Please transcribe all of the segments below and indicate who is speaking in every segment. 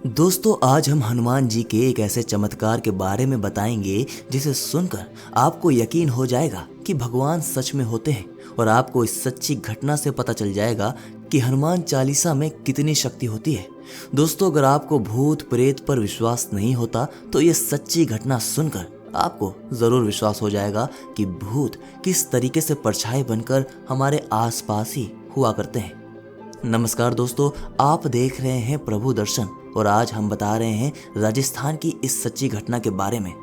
Speaker 1: दोस्तों, आज हम हनुमान जी के एक ऐसे चमत्कार के बारे में बताएंगे जिसे सुनकर आपको यकीन हो जाएगा कि भगवान सच में होते हैं और आपको इस सच्ची घटना से पता चल जाएगा कि हनुमान चालीसा में कितनी शक्ति होती है। दोस्तों, अगर आपको भूत प्रेत पर विश्वास नहीं होता तो ये सच्ची घटना सुनकर आपको ज़रूर विश्वास हो जाएगा कि भूत किस तरीके से परछाई बनकर हमारे आसपास ही हुआ करते हैं। नमस्कार दोस्तों, आप देख रहे हैं प्रभु दर्शन और आज हम बता रहे हैं राजस्थान की इस सच्ची घटना के बारे में।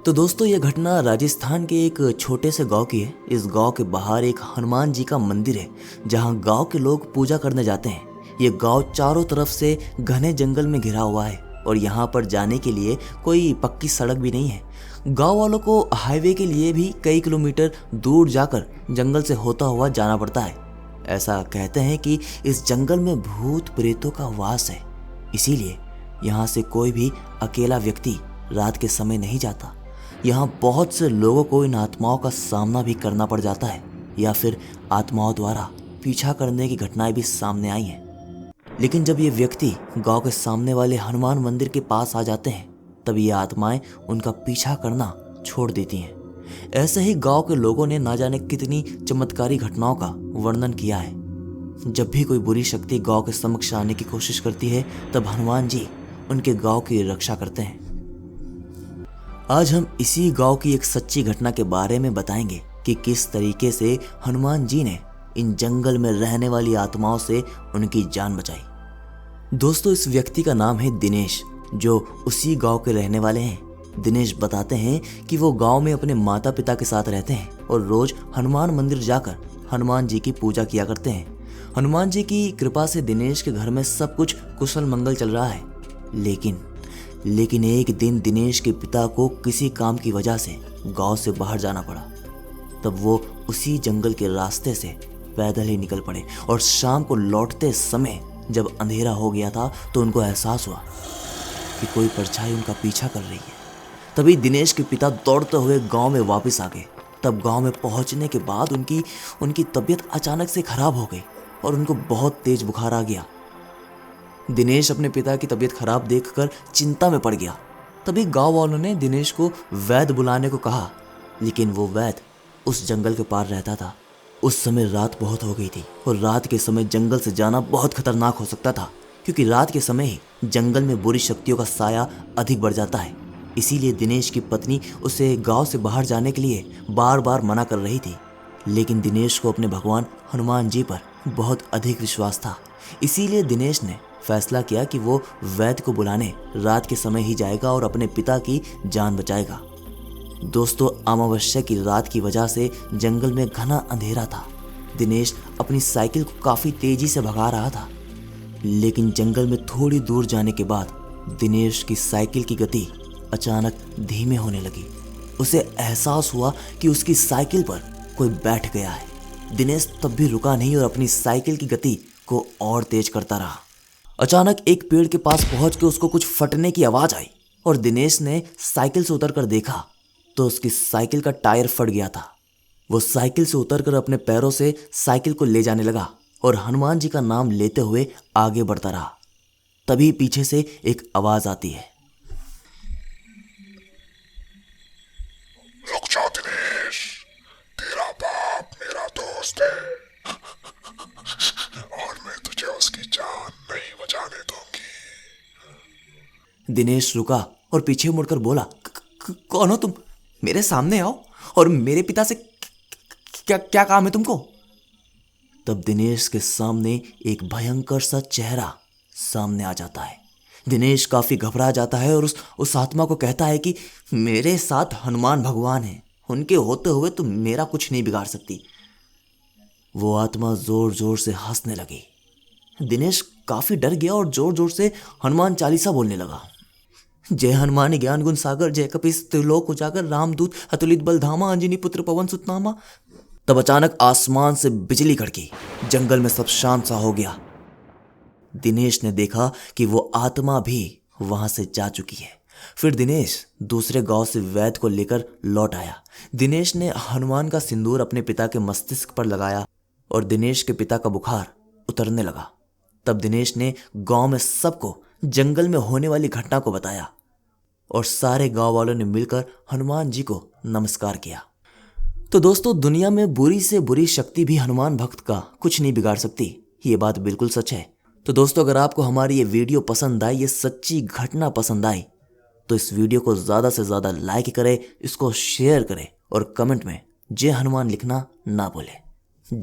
Speaker 1: तो दोस्तों, ये घटना राजस्थान के एक छोटे से गांव की है। इस गांव के बाहर एक हनुमान जी का मंदिर है जहां गांव के लोग पूजा करने जाते हैं। ये गांव चारों तरफ से घने जंगल में घिरा हुआ है और यहाँ पर जाने के लिए कोई पक्की सड़क भी नहीं है। गांव वालों को हाईवे के लिए भी कई किलोमीटर दूर जाकर जंगल से होता हुआ जाना पड़ता है। ऐसा कहते हैं कि इस जंगल में भूत प्रेतों का वास है, इसीलिए यहाँ से कोई भी अकेला व्यक्ति रात के समय नहीं जाता। यहाँ बहुत से लोगों को इन आत्माओं का सामना भी करना पड़ जाता है या फिर आत्माओं द्वारा पीछा करने की घटनाएं भी सामने आई हैं। लेकिन जब ये व्यक्ति गांव के सामने वाले हनुमान मंदिर के पास आ जाते हैं तब ये आत्माएं उनका पीछा करना छोड़ देती हैं। ऐसे ही गांव के लोगों ने ना जाने कितनी चमत्कारी घटनाओं का वर्णन किया है। जब भी कोई बुरी शक्ति गांव के समक्ष आने की कोशिश करती है तब हनुमान जी उनके गांव की रक्षा करते हैं। आज हम इसी गांव की एक सच्ची घटना के बारे में बताएंगे कि किस तरीके से हनुमान जी ने इन जंगल में रहने वाली आत्माओं से उनकी जान बचाई। दोस्तों, इस व्यक्ति का नाम है दिनेश, जो उसी गांव के रहने वाले हैं। दिनेश बताते हैं कि वो गांव में अपने माता पिता के साथ रहते हैं और रोज हनुमान मंदिर जाकर हनुमान जी की पूजा किया करते हैं। हनुमान जी की कृपा से दिनेश के घर में सब कुछ कुशल मंगल चल रहा है। लेकिन एक दिन दिनेश के पिता को किसी काम की वजह से गांव से बाहर जाना पड़ा। तब वो उसी जंगल के रास्ते से पैदल ही निकल पड़े और शाम को लौटते समय जब अंधेरा हो गया था तो उनको एहसास हुआ कि कोई परछाई उनका पीछा कर रही है। तभी दिनेश के पिता दौड़ते हुए गांव में वापस आ गए। तब गांव में पहुंचने के बाद उनकी तबीयत अचानक से खराब हो गई और उनको बहुत तेज बुखार आ गया। दिनेश अपने पिता की तबीयत खराब देखकर चिंता में पड़ गया। तभी गांव वालों ने दिनेश को वैद्य बुलाने को कहा, लेकिन वो वैद्य उस जंगल के पार रहता था। उस समय रात बहुत हो गई थी और रात के समय जंगल से जाना बहुत खतरनाक हो सकता था, क्योंकि रात के समय ही जंगल में बुरी शक्तियों का साया अधिक बढ़ जाता है। इसीलिए दिनेश की पत्नी उसे गांव से बाहर जाने के लिए बार बार मना कर रही थी। लेकिन दिनेश को अपने भगवान हनुमान जी पर बहुत अधिक विश्वास था। इसीलिए दिनेश ने फैसला किया कि वो वैद्य को बुलाने रात के समय ही जाएगा और अपने पिता की जान बचाएगा। दोस्तों, अमावस्या की रात की वजह से जंगल में घना अंधेरा था। दिनेश अपनी साइकिल को काफ़ी तेजी से भगा रहा था, लेकिन जंगल में थोड़ी दूर जाने के बाद दिनेश की साइकिल की गति अचानक धीमे होने लगी। उसे एहसास हुआ कि उसकी साइकिल पर कोई बैठ गया है। दिनेश तब भी रुका नहीं और अपनी साइकिल की गति को और तेज करता रहा। अचानक एक पेड़ के पास पहुंच के उसको कुछ फटने की आवाज आई और दिनेश ने साइकिल से उतरकर देखा तो उसकी साइकिल का टायर फट गया था। वो साइकिल से उतरकर अपने पैरों से साइकिल को ले जाने लगा और हनुमान जी का नाम लेते हुए आगे बढ़ता रहा। तभी पीछे से एक आवाज आती है,
Speaker 2: रुक जा दिनेश, तेरा बाप मेरा दोस्त है और मैं तुझे उसकी जान नहीं बचाने दूंगी।
Speaker 1: दिनेश रुका और पीछे मुड़कर बोला, कौन हो तुम? मेरे सामने आओ और मेरे पिता से क्या काम है तुमको? तब दिनेश के सामने एक भयंकर सा चेहरा सामने आ जाता है। दिनेश काफी घबरा जाता है और उस आत्मा को कहता है कि मेरे साथ हनुमान भगवान हैं, उनके होते हुए तुम मेरा कुछ नहीं बिगाड़ सकती। वो आत्मा जोर जोर से हंसने लगी। दिनेश काफी डर गया और जोर जोर से हनुमान चालीसा बोलने लगा। जय हनुमान ज्ञान गुण सागर, जय कपीस त्रिलोक उजागर, रामदूत अतुलित बल धामा, अंजनी पुत्र पवन सुत नामा। तब अचानक आसमान से बिजली कड़की, जंगल में सब शांत सा हो गया। दिनेश ने देखा कि वो आत्मा भी वहां से जा चुकी है। फिर दिनेश दूसरे गांव से वैद्य को लेकर लौट आया। दिनेश ने हनुमान का सिंदूर अपने पिता के मस्तिष्क पर लगाया और दिनेश के पिता का बुखार उतरने लगा। तब दिनेश ने गांव में सबको जंगल में होने वाली घटना को बताया और सारे गांव वालों ने मिलकर हनुमान जी को नमस्कार किया। तो दोस्तों, दुनिया में बुरी से बुरी शक्ति भी हनुमान भक्त का कुछ नहीं बिगाड़ सकती। ये बात बिल्कुल सच है। तो दोस्तों, अगर आपको हमारी ये वीडियो पसंद आई, ये सच्ची घटना पसंद आई, तो इस वीडियो को ज़्यादा से ज़्यादा लाइक करें, इसको शेयर करें और कमेंट में जय हनुमान लिखना ना भूलें।